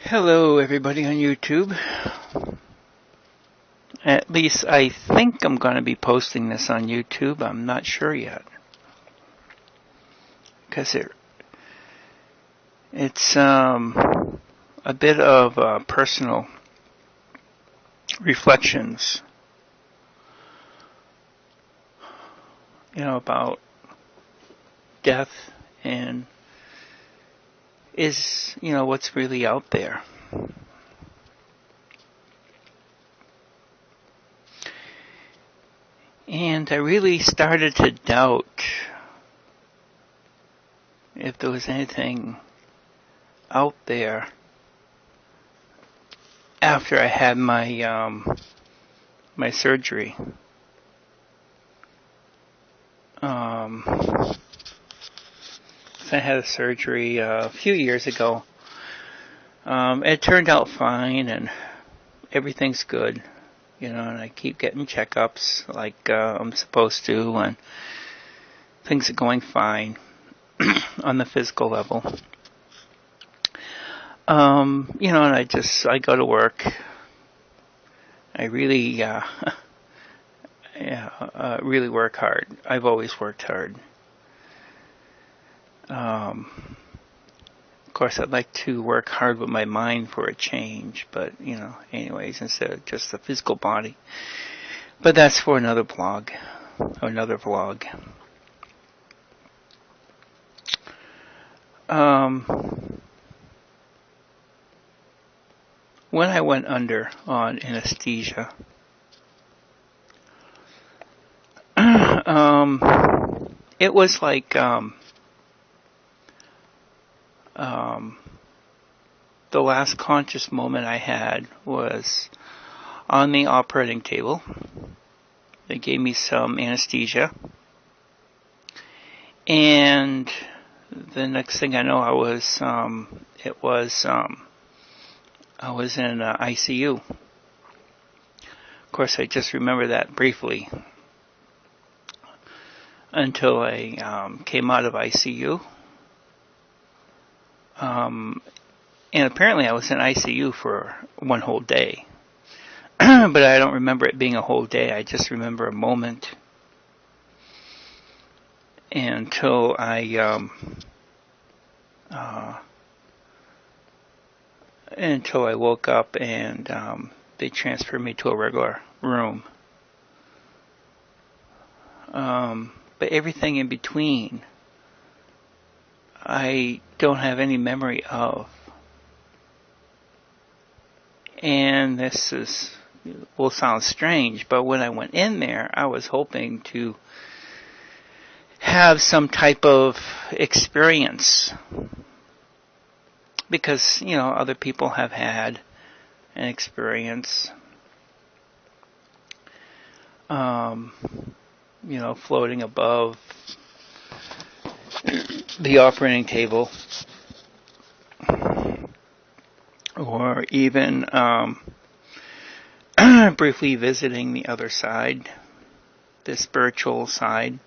Hello everybody on YouTube. At least I think I'm going to be posting this on YouTube. I'm not sure yet. Because it's a bit of personal reflections, about death and what's really out there. And I really started to doubt if there was anything out there after I had my my surgery. I had a surgery a few years ago. It turned out fine and everything's good, and I keep getting checkups like I'm supposed to, and things are going fine on the physical level. And I go to work. I really, really work hard. I've always worked hard. Of course, I'd like to work hard with my mind for a change, but, anyways, instead of just the physical body. But that's for another blog, or another vlog. When I went under on anesthesia, it was like, the last conscious moment I had was on the operating table. They gave me some anesthesia, and the next thing I know, I was in ICU. Of course, I just remember that briefly until I came out of ICU. And apparently I was in ICU for one whole day. But I don't remember it being a whole day. I just remember a moment until I woke up and they transferred me to a regular room. But everything in between, I don't have any memory of. And this will sound strange, but when I went in there, I was hoping to have some type of experience. Because, other people have had an experience, floating above the operating table, or even briefly visiting the other side, the spiritual side.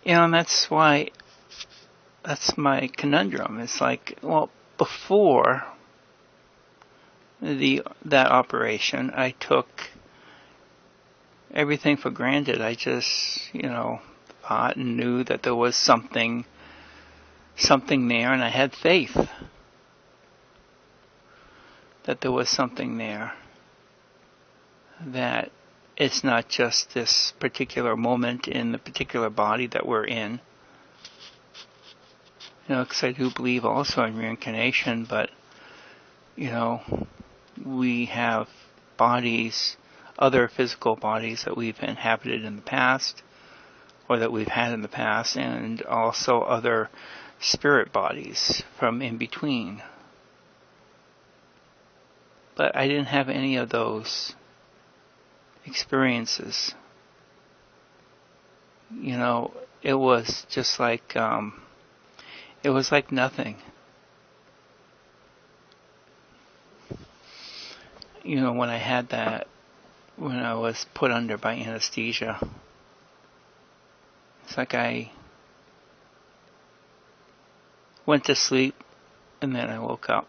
And that's my conundrum. It's like, well, before that operation, I took everything for granted. I just, thought and knew that there was something there, and I had faith that there was something there, that it's not just this particular moment in the particular body that we're in. Because I do believe also in reincarnation, but, we have bodies, other physical bodies that we've inhabited in the past, or that we've had in the past, and also other spirit bodies from in between. But I didn't have any of those experiences. It was just like, it was like nothing. When I had that, when I was put under by anesthesia, it's like I went to sleep, and then I woke up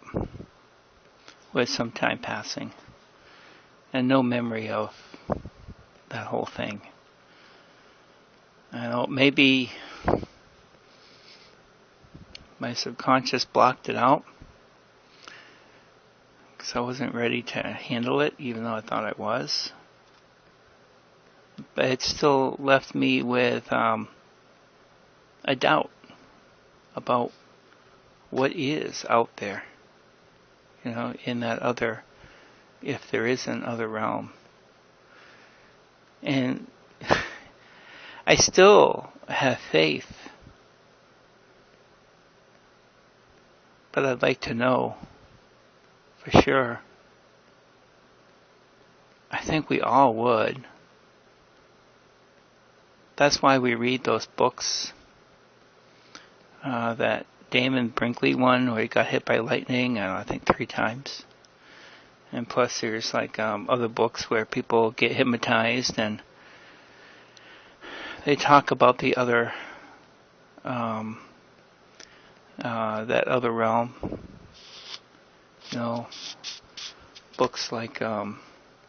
with some time passing and no memory of that whole thing. I don't know, maybe my subconscious blocked it out because I wasn't ready to handle it, even though I thought I was. But it still left me with a doubt about what is out there, in that other, if there is an other realm. And I still have faith, but I'd like to know for sure. I think we all would. That's why we read those books. That Damon Brinkley one where he got hit by lightning, I think 3 times. And plus there's like other books where people get hypnotized and they talk about the other, that other realm. Books like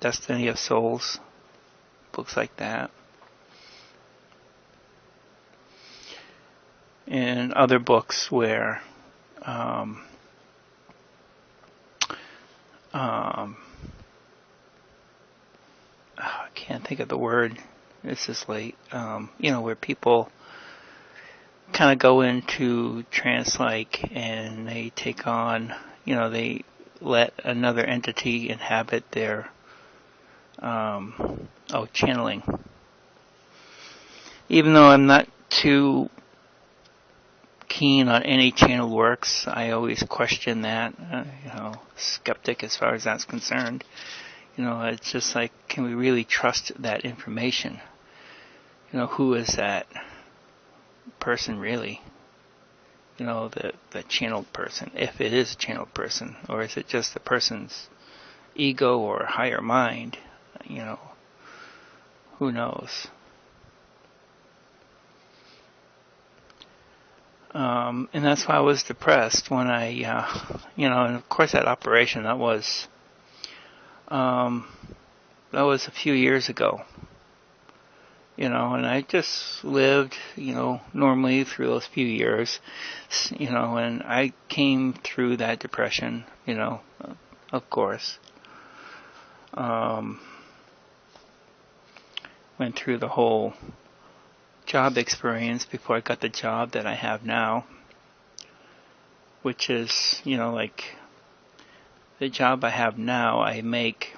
Destiny of Souls, books like that. And other books where I can't think of the word. This is late. Where people kind of go into trance-like and they take on, they let another entity inhabit their, channeling. Even though I'm not too keen on any channeled works, I always question that, skeptic as far as that's concerned. It's just like, can we really trust that information? Who is that person really? The channeled person, if it is a channeled person, or is it just the person's ego or higher mind? Who knows? And that's why I was depressed when I, and of course that operation, that was a few years ago, and I just lived, normally through those few years, and I came through that depression, of course, went through the whole job experience before I got the job that I have now, which is, like the job I have now, I make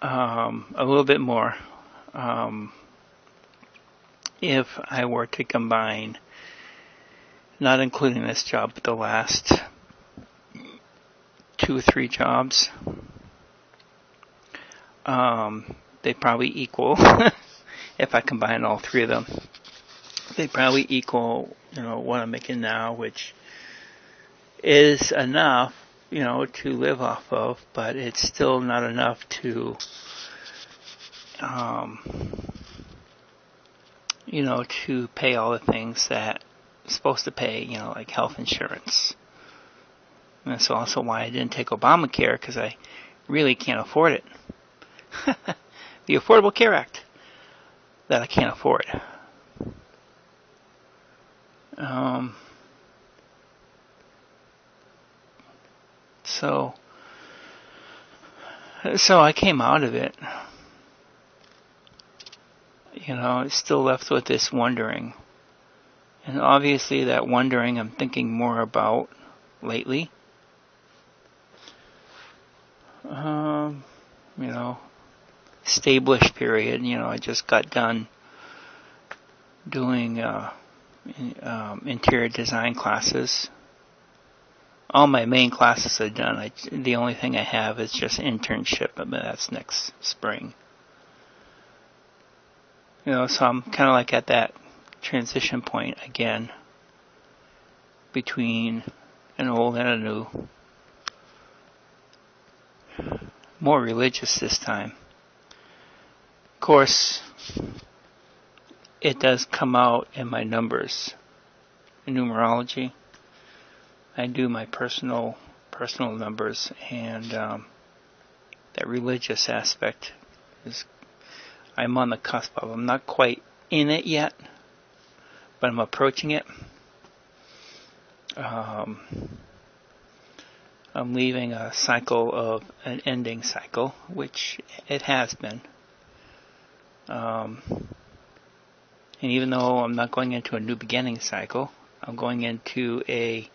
a little bit more if I were to combine, not including this job, but the last 2 or 3 jobs. They probably equal, if I combine all 3 of them, they probably equal, what I'm making now, which is enough, to live off of, but it's still not enough to, to pay all the things that I'm supposed to pay, like health insurance. And that's also why I didn't take Obamacare, because I really can't afford it. The Affordable Care Act, that I can't afford. So I came out of it. Still left with this wondering. And obviously that wondering I'm thinking more about lately. Establish period. I just got done doing interior design classes. All my main classes are done. The only thing I have is just internship, but that's next spring. So I'm kind of like at that transition point again between an old and a new. More religious this time. Of course, it does come out in my numbers. numerology. I do my personal numbers, and that religious aspect is I'm on the cusp of. I'm not quite in it yet, but I'm approaching it. I'm leaving a cycle of an ending cycle, which it has been. And even though I'm not going into a new beginning cycle, I'm going into a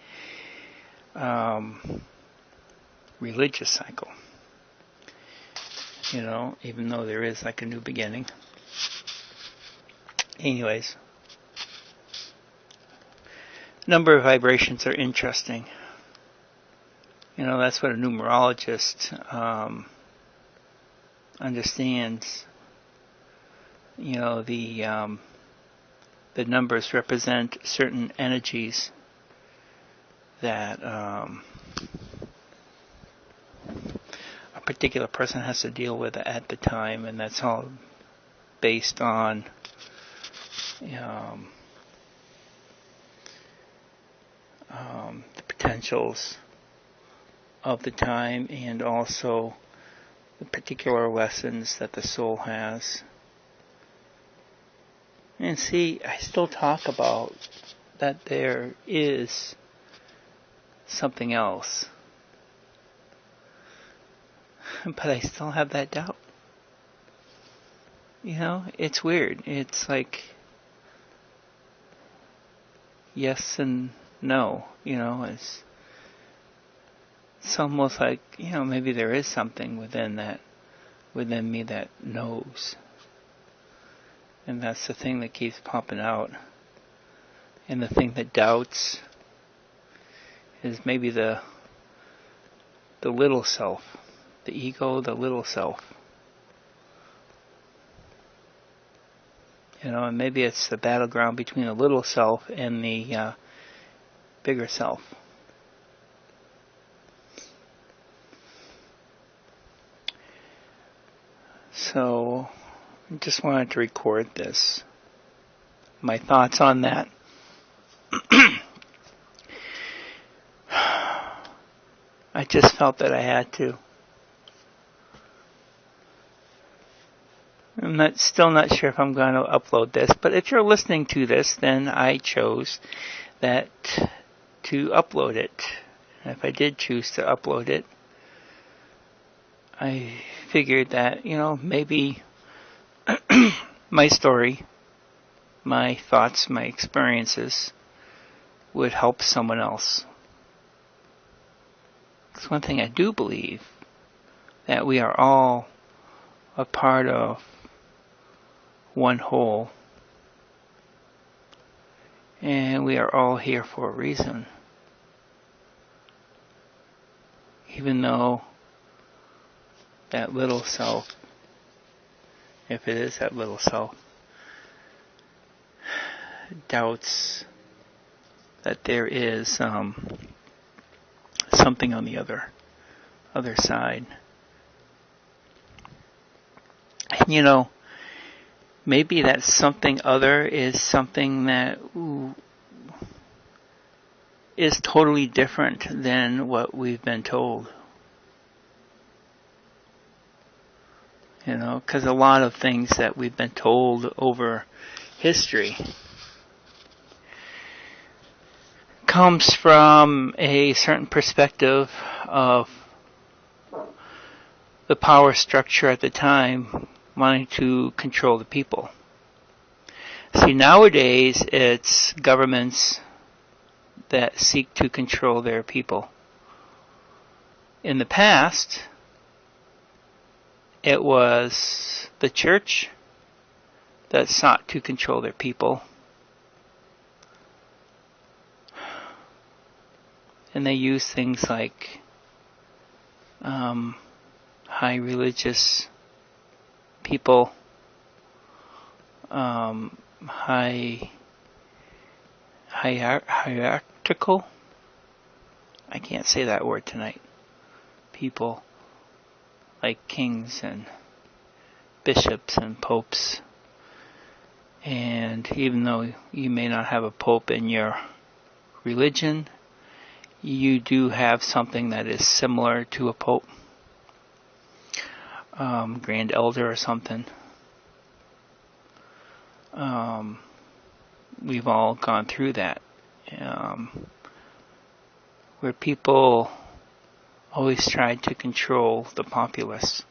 religious cycle. You know, even though there is like a new beginning. Anyways, number of vibrations are interesting. You know, that's what a numerologist understands. You know, the numbers represent certain energies that a particular person has to deal with at the time, and that's all based on the potentials of the time, and also the particular lessons that the soul has. And see, I still talk about that there is something else, but I still have that doubt. You know, it's weird. It's like yes and no. You know, it's almost like, you know, maybe there is something within me that knows. And that's the thing that keeps popping out. And the thing that doubts is maybe the little self, the ego, the little self. You know, and maybe it's the battleground between the little self and the bigger self. So, I just wanted to record this. My thoughts on that. I just felt that I had to. I'm still not sure if I'm going to upload this, but if you're listening to this, then I chose that to upload it. And if I did choose to upload it, I figured that, you know, maybe my story, my thoughts, my experiences would help someone else. It's one thing I do believe, that we are all a part of one whole, and we are all here for a reason. Even though that little self, if it is that little self, doubts that there is something on the other side. And you know, maybe that something other is something that is totally different than what we've been told. You know, because a lot of things that we've been told over history comes from a certain perspective of the power structure at the time wanting to control the people. See, nowadays it's governments that seek to control their people. In the past, it was the church that sought to control their people. And they used things like high religious people, hierarchical, I can't say that word tonight, people like kings and bishops and popes. And even though you may not have a pope in your religion, you do have something that is similar to a pope, grand elder or something. We've all gone through that, where people always tried to control the populace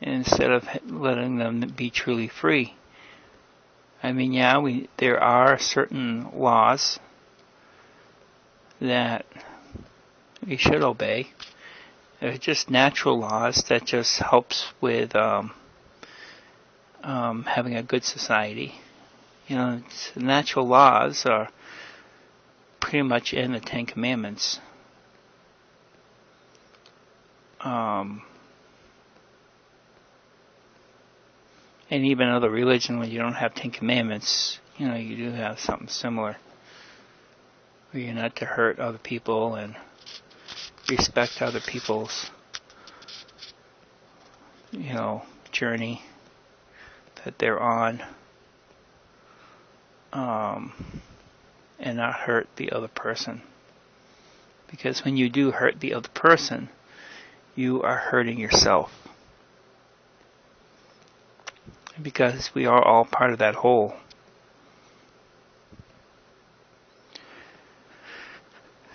instead of letting them be truly free. I mean, yeah, there are certain laws that we should obey. They're just natural laws that just helps with having a good society. You know, natural laws are pretty much in the Ten Commandments. And even other religion, when you don't have Ten Commandments, you know, you do have something similar, where you're not to hurt other people and respect other people's, you know, journey that they're on, and not hurt the other person. Because when you do hurt the other person, you are hurting yourself. Because we are all part of that whole.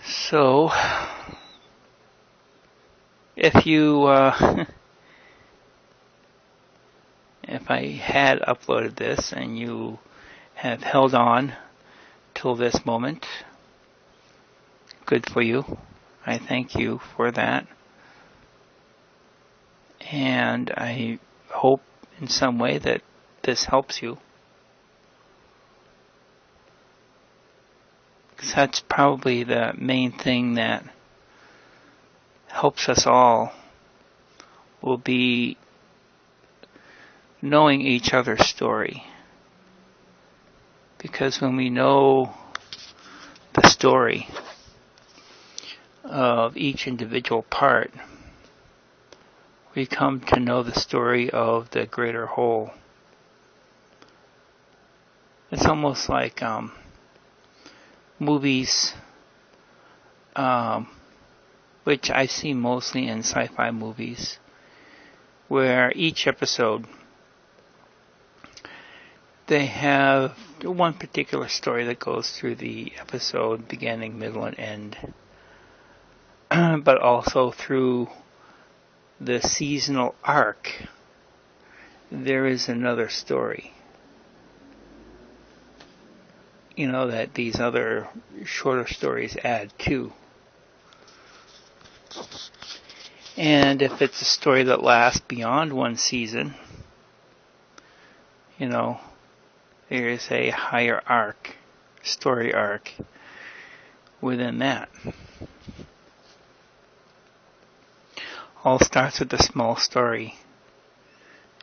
So, if you, if I had uploaded this and you have held on till this moment, good for you. I thank you for that. And I hope in some way that this helps you. Because that's probably the main thing that helps us all, will be knowing each other's story. Because when we know the story of each individual part, we come to know the story of the greater whole. It's almost like movies, which I see mostly in sci-fi movies, where each episode, they have one particular story that goes through the episode, beginning, middle, and end, but also through the seasonal arc, there is another story. You know, that these other shorter stories add to. And if it's a story that lasts beyond one season, you know, there is a higher arc, story arc within that. All starts with a small story,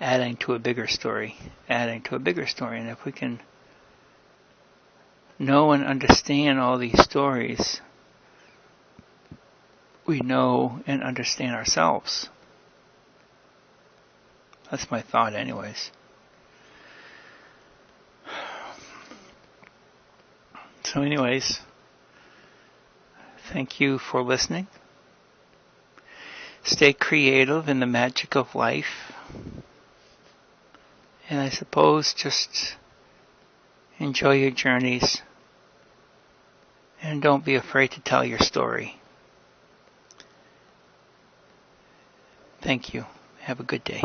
adding to a bigger story, adding to a bigger story. And if we can know and understand all these stories, we know and understand ourselves. That's my thought anyways. So anyways, thank you for listening. Stay creative in the magic of life. And I suppose just enjoy your journeys. And don't be afraid to tell your story. Thank you. Have a good day.